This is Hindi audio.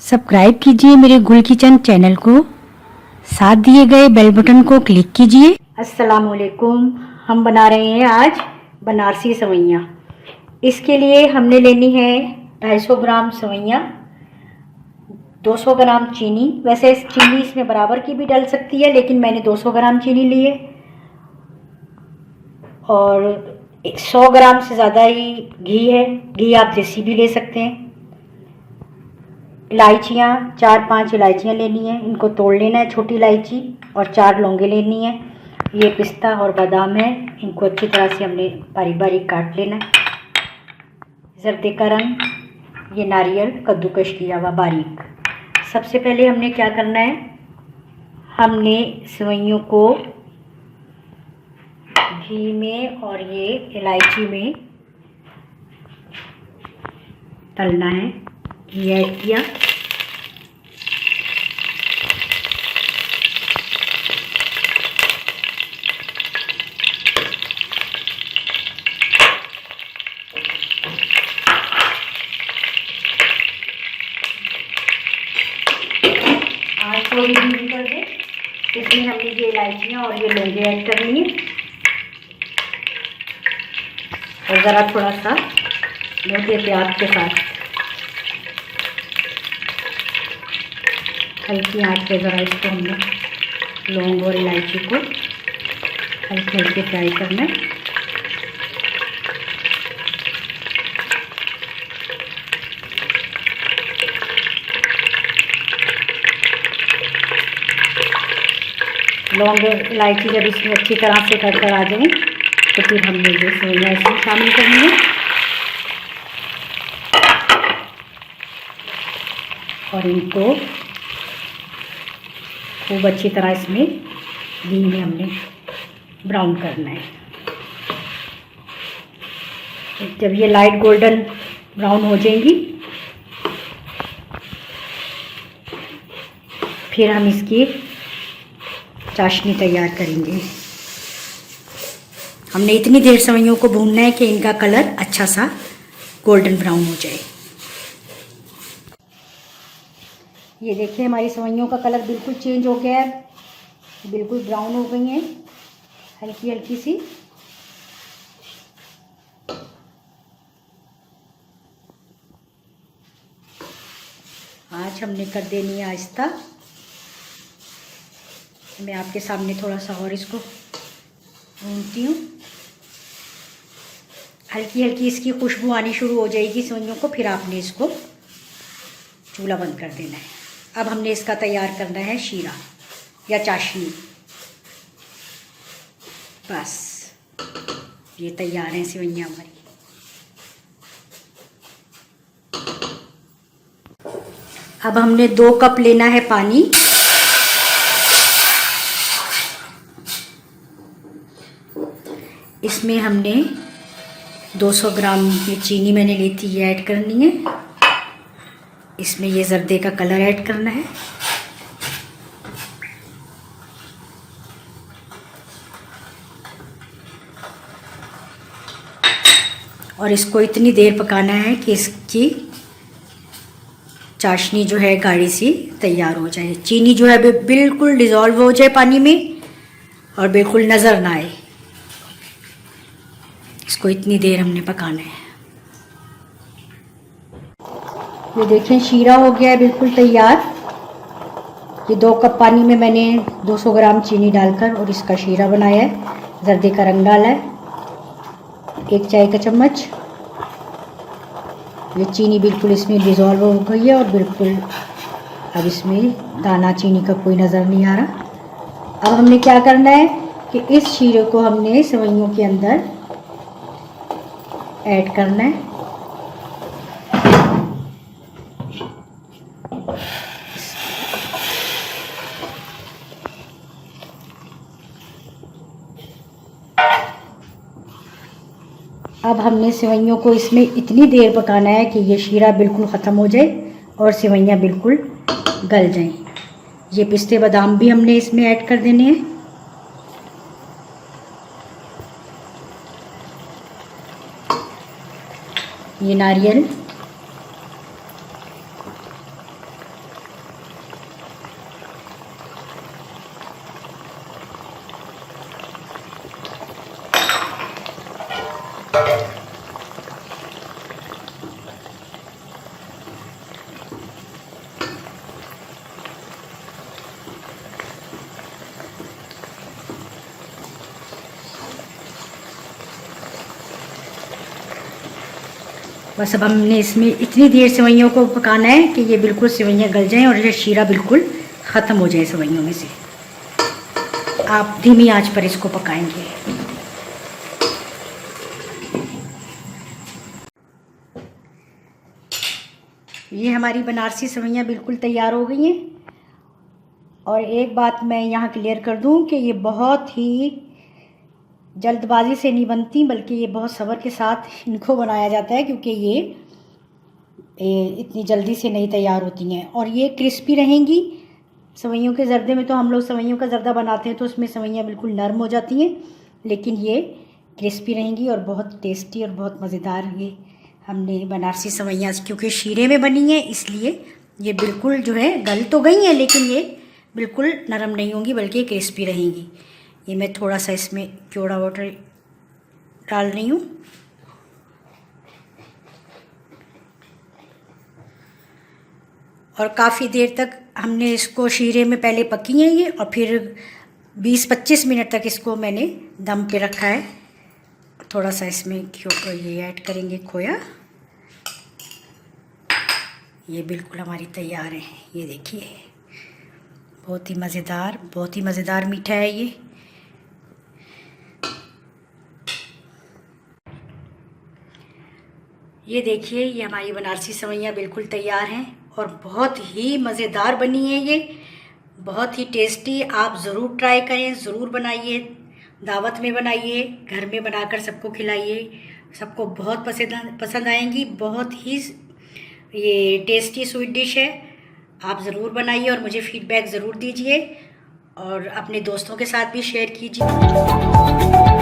सब्सक्राइब कीजिए मेरे गुल किचन चैनल को, साथ दिए गए बेल बटन को क्लिक कीजिए। अस्सलाम वालेकुम। हम बना रहे हैं आज बनारसी सेवइयाँ। इसके लिए हमने लेनी है 250 ग्राम सेवइयाँ, 200 ग्राम चीनी। वैसे चीनी इसमें बराबर की भी डल सकती है, लेकिन मैंने 200 ग्राम चीनी ली है। और 100 ग्राम से ज़्यादा ही घी है, घी आप देसी भी ले सकते हैं। इलायचियाँ 4-5 इलायचियाँ लेनी है, इनको तोड़ लेना है, छोटी इलायची, और 4 लौंगे लेनी है। ये पिस्ता और बादाम है, इनको अच्छी तरह से हमने बारीक बारीक काट लेना है। जर्दे का रंग, ये नारियल कद्दूकश किया हुआ बारीक। सबसे पहले हमने क्या करना है, हमने सेवइयों को घी में और ये इलायची में तलना है। घी ऐड किया, आँच थोड़ी धीमी कर दे। इसमें हमने ये इलायचियाँ और ये लौंगे ऐड करनी है, और ज़रा थोड़ा सा बहुत एहतियात के साथ हल्की आंच पे ज़रा इसको हमने लौंग और इलायची को हल्के हल्के फ्राई करना है। लौंग इलायची जब इसमें अच्छी तरह से कड़कड़ आ जाए तो फिर हमने ये सेवइयाँ इसमें शामिल करनी है, और इनको खूब अच्छी तरह इसमें घी में हमने ब्राउन करना है। जब ये लाइट गोल्डन ब्राउन हो जाएंगी, फिर हम इसकी चाशनी तैयार करेंगे। हमने इतनी देर सेवइयों को भूनना है कि इनका कलर अच्छा सा गोल्डन ब्राउन हो जाए। ये देखिए हमारी सेवइयों का कलर बिल्कुल चेंज हो गया है, बिल्कुल ब्राउन हो गई हैं, हल्की हल्की सी। आज हमने कर देनी है आहिस्ता। मैं आपके सामने थोड़ा सा और इसको भूनती हूँ। हल्की हल्की इसकी खुशबू आनी शुरू हो जाएगी सेवइयों को, फिर आपने इसको चूल्हा बंद कर देना है। अब हमने इसका तैयार करना है शीरा या चाशनी। बस ये तैयार है सेवइयाँ हमारी। अब हमने 2 कप लेना है पानी। इसमें हमने 200 ग्राम ये चीनी मैंने ली थी, ये ऐड करनी है। इसमें ये जर्दे का कलर ऐड करना है, और इसको इतनी देर पकाना है कि इसकी चाशनी जो है गाढ़ी सी तैयार हो जाए। चीनी जो है बिल्कुल डिज़ोल्व हो जाए पानी में और बिल्कुल नज़र ना आए। इसको इतनी देर हमने पकाना है। ये देखें शीरा हो गया है बिल्कुल तैयार। ये 2 कप पानी में मैंने 200 ग्राम चीनी डालकर और इसका शीरा बनाया है। जर्दे का रंग डाला है, 1 चाय का चम्मच। ये चीनी बिल्कुल इसमें डिज़ोल्व हो गई है और बिल्कुल अब इसमें दाना चीनी का कोई नज़र नहीं आ रहा। अब हमने क्या करना है कि इस शीरे को हमने सेवइयों के अंदर ऐड करना है। अब हमने सेवइयों को इसमें इतनी देर पकाना है कि ये शीरा बिल्कुल ख़त्म हो जाए और सेवइयाँ बिल्कुल गल जाएं। ये पिस्ते बादाम भी हमने इसमें ऐड कर देने हैं। ये नारियल, बस अब हमने इसमें इतनी देर सेवइयों को पकाना है कि ये बिल्कुल सेवइयाँ गल जाएं और ये शीरा बिल्कुल ख़त्म हो जाए सेवइयों में से। आप धीमी आंच पर इसको पकाएंगे। ये हमारी बनारसी सेवइयाँ बिल्कुल तैयार हो गई हैं। और एक बात मैं यहाँ क्लियर कर दूँ कि ये बहुत ही जल्दबाजी से नहीं बनती, बल्कि ये बहुत सब्र के साथ इनको बनाया जाता है, क्योंकि ये इतनी जल्दी से नहीं तैयार होती हैं। और ये क्रिस्पी रहेंगी। सेवइयों के ज़र्दे में तो हम लोग सेवइयों का ज़र्दा बनाते हैं तो उसमें सेवइयाँ बिल्कुल नरम हो जाती हैं, लेकिन ये क्रिस्पी रहेंगी और बहुत टेस्टी और बहुत मज़ेदार। ये हमने बनारसी सेवइयाँ क्योंकि शीरे में बनी है, इसलिए ये बिल्कुल जो है गल तो गई हैं, लेकिन ये बिल्कुल नरम नहीं होंगी बल्कि क्रिस्पी रहेंगी। ये मैं थोड़ा सा इसमें केवड़ा वाटर डाल रही हूँ। और काफ़ी देर तक हमने इसको शीरे में पहले पकी है ये, और फिर 20-25 मिनट तक इसको मैंने दम पे रखा है। थोड़ा सा इसमें ये ऐड करेंगे खोया। ये बिल्कुल हमारी तैयार है। ये देखिए बहुत ही मज़ेदार मीठा है ये। ये देखिए ये हमारी बनारसी सेवइयाँ बिल्कुल तैयार हैं और बहुत ही मज़ेदार बनी है ये, बहुत ही टेस्टी। आप ज़रूर ट्राई करें, ज़रूर बनाइए, दावत में बनाइए, घर में बनाकर सबको खिलाइए, सबको बहुत पसंद आएंगी। बहुत ही ये टेस्टी स्वीट डिश है। आप ज़रूर बनाइए और मुझे फीडबैक ज़रूर दीजिए और अपने दोस्तों के साथ भी शेयर कीजिए।